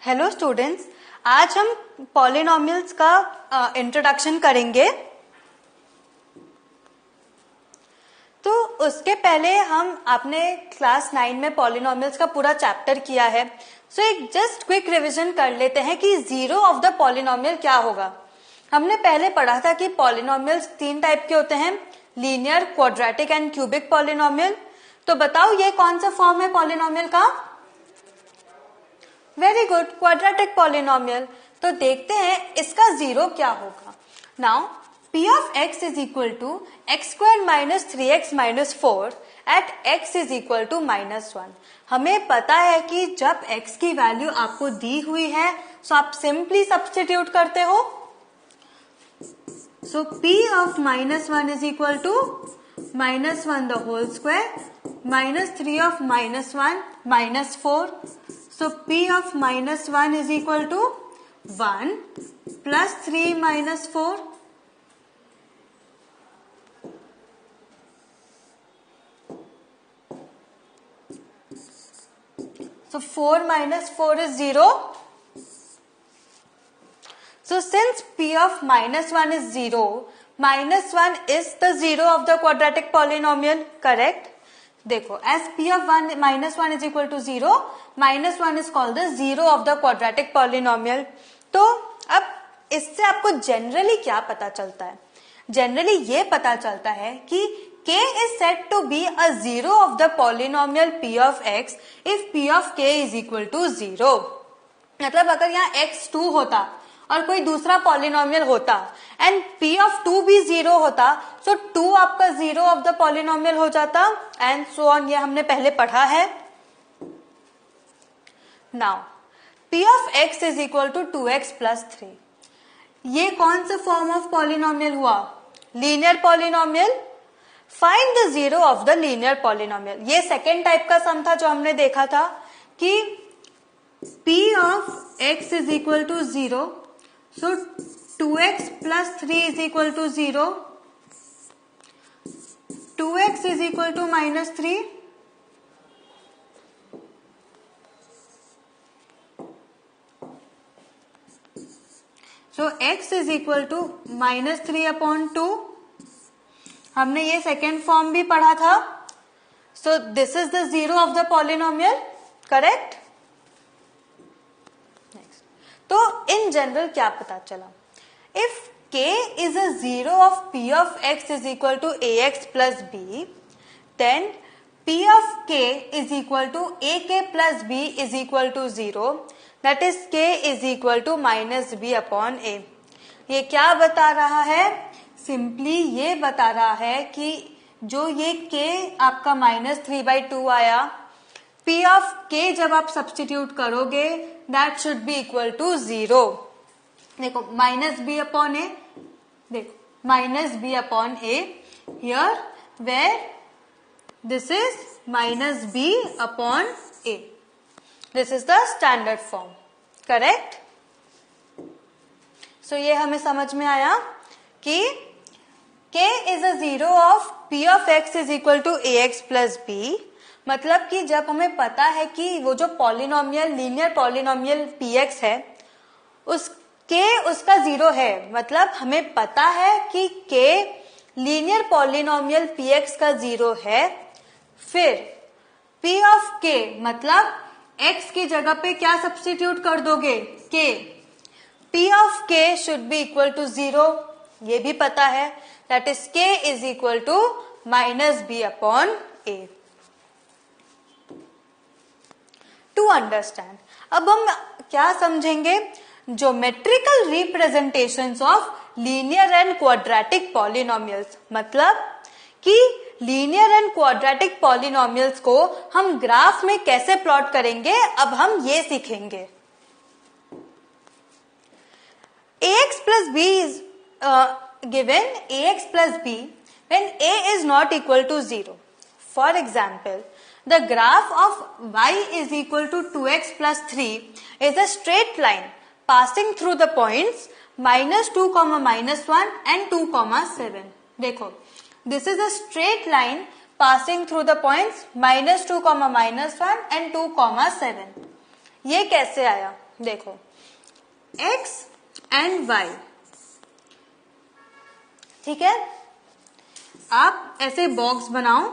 Hello students, आज हम polynomials का इंट्रोडक्शन करेंगे। तो उसके पहले हम आपने क्लास 9 में पॉलिनोमियल्स का पूरा चैप्टर किया है। सो एक जस्ट क्विक रिवीजन कर लेते हैं कि जीरो ऑफ द पॉलिनोमियल क्या होगा। हमने पहले पढ़ा था कि पॉलिनोमियल्स 3 टाइप के होते हैं, linear, quadratic and cubic polynomial. तो बताओ ये कौन सा फॉर्म है पॉलिनोमियल का? Very good, quadratic polynomial. तो देखते हैं इसका जीरो क्या होगा। Now p of x is equal to x squared minus 3x minus 4 at x is equal to -1। हमें पता है कि जब x की वैल्यू आपको दी हुई है तो आप सिंपली सब्स्टिट्यूट करते हो। सो p of -1 is equal to -1 the whole square minus 3 of -1 -4। So p of -1 is equal to 1 plus 3 minus 4। So 4 minus 4 is 0. So since p of -1 is 0, -1 is the zero of the quadratic polynomial, correct? देखो, as p of -1 is equal to 0, -1 is called the zero of the quadratic polynomial। तो अब इससे आपको generally क्या पता चलता है? Generally ये पता चलता है कि k is said to be a zero of the polynomial p of x if p of k is equal to 0। मतलब अगर यहाँ x 2 होता और कोई दूसरा पॉलिनोमियल होता एंड p of 2 भी 0 होता, सो 2 आपका जीरो ऑफ द पॉलिनोमियल हो जाता एंड सो ऑन। ये हमने पहले पढ़ा है। Now p of x is equal to 2x plus 3। ये कौन सा फॉर्म ऑफ पॉलिनोमियल हुआ? Linear polynomial. Find the zero of the linear polynomial. ये सेकेंड टाइप का सम था जो हमने देखा था कि p of x is equal to 0, so 2x plus 3 is equal to 0, 2x is equal to -3, so x is equal to -3/2। हमने ये सेकेंड फॉर्म भी पढ़ा था। So this is the zero of the polynomial, correct? Next, तो in general क्या पता चला? If k is a zero of p of x is equal to ax plus b, then p of k is equal to ak plus b is equal to 0, that is k is equal to -b/a। ये क्या बता रहा है? Simply ये बता रहा है कि जो ये k आपका -3/2 आया, p of k जब आप सब्स्टिट्यूट करोगे that should be equal to 0। देखो -b/a, देखो -b/a here where this is -b/a। This is the standard form, correct? So ये हमें समझ में आया कि k is a zero of p of x is equal to ax plus b। मतलब कि जब हमें पता है कि वो जो पॉलिनोमियल लीनियर पॉलिनोमियल px है उस k उसका जीरो है, मतलब हमें पता है कि k लीनियर पॉलिनोमियल px का जीरो है। फिर p of k मतलब x की जगह पे क्या सब्स्टिट्यूट कर दोगे? k। p of k should be equal to 0, ये भी पता है, that is k is equal to -b/a। To understand, अब हम क्या समझेंगे? Geometrical representations of linear and quadratic polynomials. मतलब कि लीनियर एंड क्वाड्रेटिक पॉलिनोमियल्स को हम ग्राफ में कैसे प्लॉट करेंगे, अब हम ये सीखेंगे। ax plus b is given ax plus b when a is not equal to 0. For example, the graph of y is equal to 2x plus 3 is a straight line passing through the points -2, -1 and 2, 7। देखो, this is a straight line passing through the points -2, -1 and 2, 7। ये कैसे आया? देखो x and y, ठीक है, आप ऐसे box बनाओ,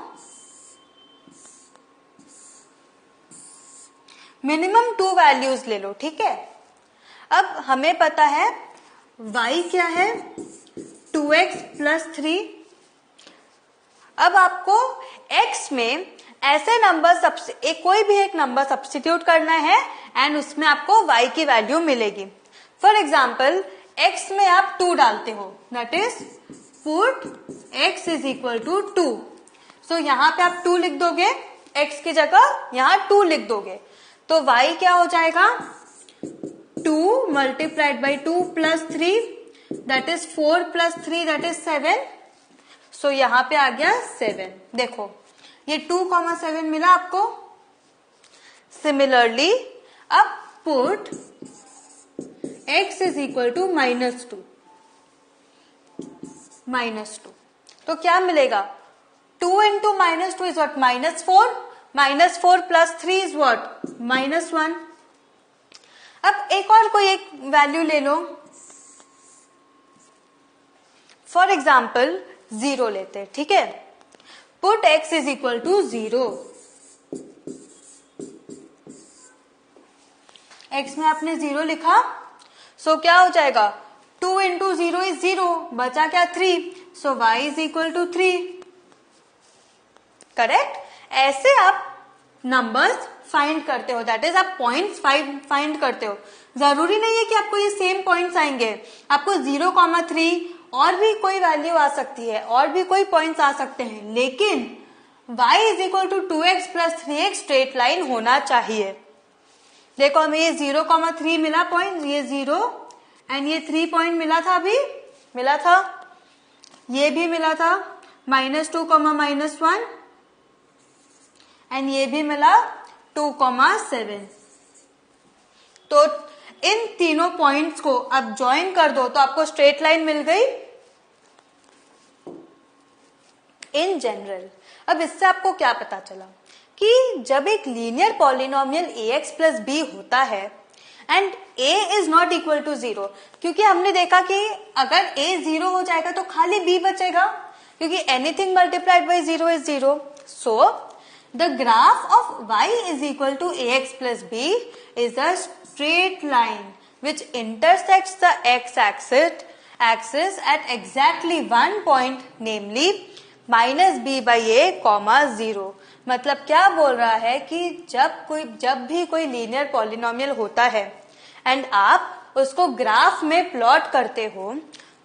मिनिमम 2 वैल्यूज ले लो, ठीक है। अब हमें पता है y क्या है, 2x प्लस 3। अब आपको x में ऐसे नंबर कोई भी एक नंबर सब्स्टिट्यूट करना है एंड उसमें आपको y की वैल्यू मिलेगी। फॉर एग्जाम्पल x में आप 2 डालते हो, that is put x is equal to 2। So यहाँ पे आप 2 लिख दोगे, x की जगह यहाँ 2 लिख दोगे, तो y क्या हो जाएगा, 2 multiplied by 2 plus 3, that is 4 plus 3 that is 7। सो यहाँ पे आ गया 7। देखो ये 2,7 मिला आपको। सिमिलरली अब put x is equal to -2, -2, तो क्या मिलेगा, 2 into -2 is what, -4, -4 plus 3 is what, -1। अब एक और कोई एक वैल्यू ले लो, फॉर एग्जाम्पल 0 लेते हैं, ठीक है। Put x is equal to 0, x में आपने 0 लिखा, सो क्या हो जाएगा, 2 इंटू 0 इज 0, बचा क्या 3, so y is equal to 3, correct. ऐसे आप नंबर्स फाइंड करते हो, दैट इज आप पॉइंट्स फाइंड करते हो। जरूरी नहीं है कि आपको ये सेम पॉइंट्स आएंगे, आपको 0,3 और भी कोई वैल्यू आ सकती है, और भी कोई पॉइंट्स आ सकते हैं, लेकिन y is equal to 2x plus 3x straight line होना चाहिए। देखो हमें ये 0,3 मिला पॉइंट, ये 0 एंड ये 3 पॉइंट मिला था, अभी मिला था, ये भी मिला था, -2, -1 एंड ये भी मिला 2,7। तो इन तीनों पॉइंट्स को अब ज्वाइन कर दो तो आपको स्ट्रेट लाइन मिल गई इन जनरल। अब इससे आपको क्या पता चला कि जब एक linear polynomial ax plus b होता है and a is not equal to 0, क्योंकि हमने देखा कि अगर a 0 हो जाएगा तो खाली b बचेगा, क्योंकि anything multiplied by 0 is 0। So the graph of y is equal to ax plus b is a straight line which intersects the x-axis at exactly one point, namely -b/a, 0। मतलब क्या बोल रहा है कि जब भी कोई लीनियर पॉलिनोमियल होता है एंड आप उसको ग्राफ में प्लॉट करते हो,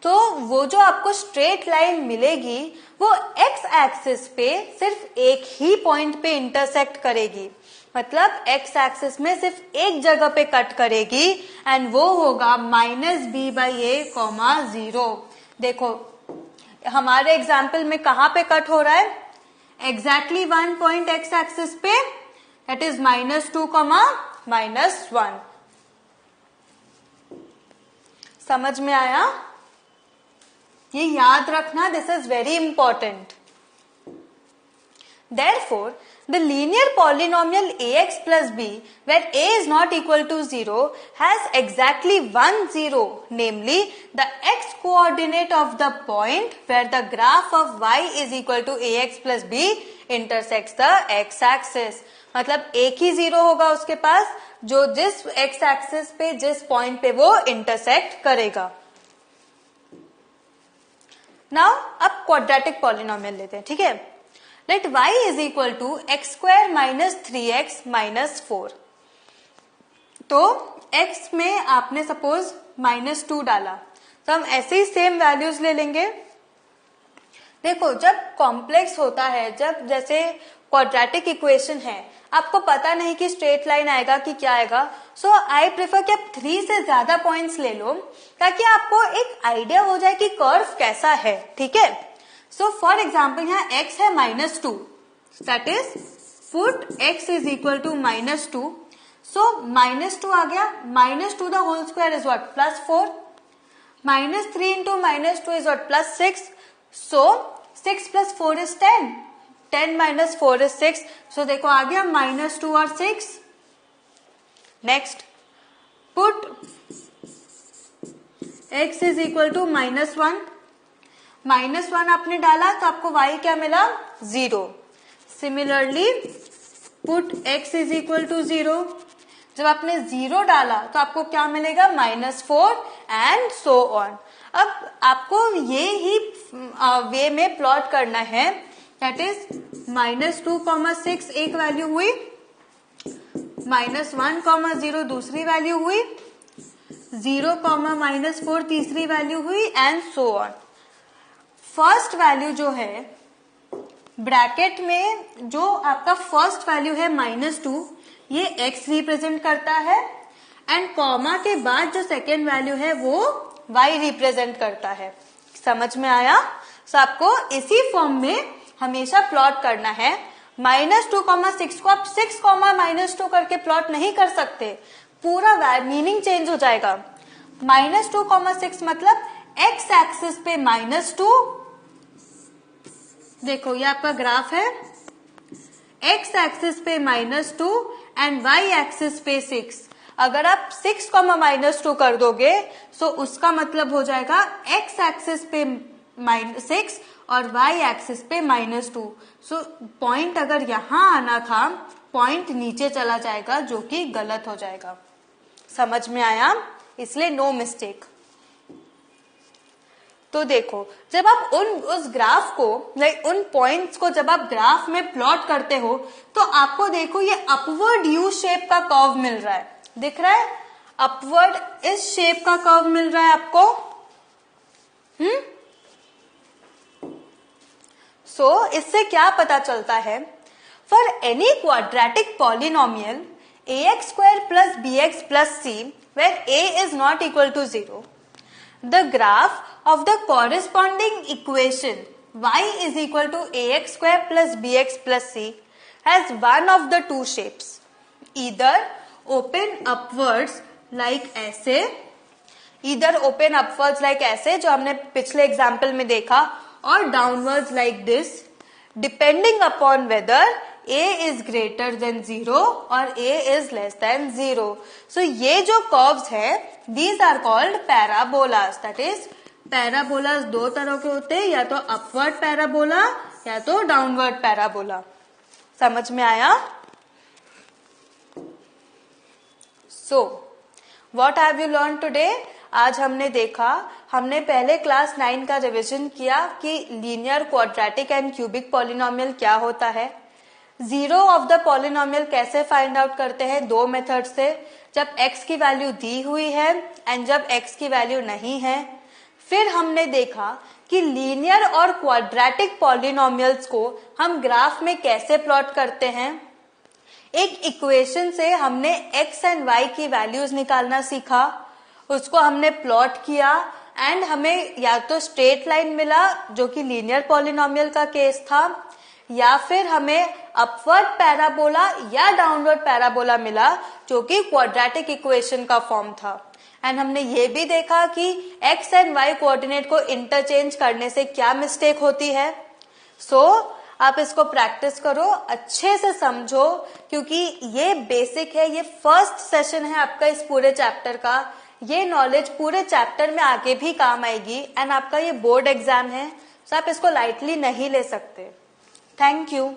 तो वो जो आपको स्ट्रेट लाइन मिलेगी वो एक्स एक्सिस पे सिर्फ एक ही पॉइंट पे इंटरसेक्ट करेगी, मतलब एक्स एक्सिस में सिर्फ एक जगह पे कट करेगी एंड वो होगा -b/a, 0। देखो हमारे एग्जाम्पल में कहाँ पे कट हो रहा है, एग्जैक्टली 1 पॉइंट एक्स एक्सिस पे, दैट इज -2, -1। समझ में आया, ये याद रखना, this is very important. Therefore, the linear polynomial ax plus b, where a is not equal to 0, has exactly one 0, namely the x coordinate of the point where the graph of y is equal to ax plus b intersects the x axis। मतलब एक ही 0 होगा उसके पास, जो जिस x axis पे जिस point पे वो इंटरसेक्ट करेगा। नाउ अब क्वाड्रेटिक पॉलिनोमियल लेते हैं, ठीक है। Let y is equal to x square minus 3x minus 4। तो x में आपने सपोज -2 डाला, तो हम ऐसे ही सेम वैल्यूज ले लेंगे। देखो जब कॉम्प्लेक्स होता है, जब जैसे क्वाड्रेटिक इक्वेशन है, आपको पता नहीं कि स्ट्रेट लाइन आएगा कि क्या आएगा, सो आई प्रेफर कि आप 3 से ज्यादा पॉइंट्स ले लो ताकि आपको एक आइडिया हो जाए कि कर्व कैसा है, ठीक है। सो फॉर एग्जाम्पल यहाँ x है -2, that is put x is equal to -2। So -2 आ गया, -2 the whole square is what, +4, -3 into -2 is what, +6। सो 6 + 4 इज 10, 10 - 4 इज 6। सो देखो आ गया -2 और 6। Next put x is equal to -1, -1 आपने डाला तो आपको y क्या मिला 0। Similarly put x is equal to 0, जब आपने 0 डाला तो आपको क्या मिलेगा -4 एंड सो ऑन। अब आपको ये ही वे में प्लॉट करना है, दैट इज -2,6 एक वैल्यू हुई, -1,0 दूसरी वैल्यू हुई, 0,-4 तीसरी वैल्यू हुई and so on. First value जो है ब्रैकेट में, जो आपका फर्स्ट वैल्यू है -2, ये x रिप्रेजेंट करता है एंड कॉमा के बाद जो सेकेंड वैल्यू है वो y रिप्रेजेंट करता है। समझ में आया? तो आपको इसी फॉर्म में हमेशा प्लॉट करना है। -2,6 को आप 6,-2 करके प्लॉट नहीं कर सकते, पूरा मीनिंग चेंज हो जाएगा। -2,6 मतलब x एक्सिस पे -2, देखो ये आपका ग्राफ है, x एक्सिस पे -2 एंड y एक्सिस पे 6। अगर आप 6,-2 कर दोगे तो उसका मतलब हो जाएगा x एक्सिस पे -6 और y एक्सिस पे -2। सो पॉइंट अगर यहां आना था, पॉइंट नीचे चला जाएगा, जो कि गलत हो जाएगा। समझ में आया? इसलिए नो मिस्टेक। तो देखो, जब आप उस ग्राफ को, उन पॉइंट्स को जब आप ग्राफ में प्लॉट करते हो तो आपको देखो ये अपवर्ड यू शेप का कर्व मिल रहा है, दिख रहा है? अपवर्ड इस शेप का कर्व मिल रहा है आपको। सो इससे क्या पता चलता है? For any quadratic polynomial ax² plus bx plus c where a is not equal to 0, the graph of the corresponding equation y is equal to ax² plus bx plus c has one of the two shapes, either open upwards like ऐसे, either open upwards like ऐसे जो हमने पिछले example में देखा, और downwards like this, depending upon whether a is greater than 0 और a is less than 0. So ये जो curves है, these are called parabolas. That is, parabolas दो तरह के होते हैं, या तो upward parabola या तो downward parabola. समझ में आया? So, what have you learned today? आज हमने देखा, हमने पहले क्लास 9 का रिविजन किया कि linear, quadratic and cubic polynomial क्या होता है, जीरो ऑफ द पॉलिनोमियल कैसे फाइंड आउट करते हैं, दो मेथड से, जब x की वैल्यू दी हुई है एंड जब x की वैल्यू नहीं है। फिर हमने देखा कि लीनियर और क्वाड्रेटिक पॉलिनोमियल्स को हम ग्राफ में कैसे प्लॉट करते हैं। एक इक्वेशन से हमने x एंड y की वैल्यूज निकालना सीखा, उसको हमने प्लॉट किया एंड हमें या तो स्ट्रेट लाइन मिला जो कि लीनियर पॉलिनोमियल का केस था, या फिर हमें अपवर्ड पैराबोला या डाउनवर्ड पैराबोला मिला जो कि क्वाड्रेटिक इक्वेशन का फॉर्म था। एंड हमने ये भी देखा कि x एंड y कोऑर्डिनेट को इंटरचेंज करने से क्या मिस्टेक होती है। सो आप इसको प्रैक्टिस करो, अच्छे से समझो, क्योंकि ये बेसिक है, ये फर्स्ट सेशन है आपका इस पूरे चैप्टर का। ये नॉलेज पूरे चैप्टर में आगे भी काम आएगी एंड आपका ये बोर्ड एग्जाम है, तो आप इसको लाइटली नहीं ले सकते। Thank you.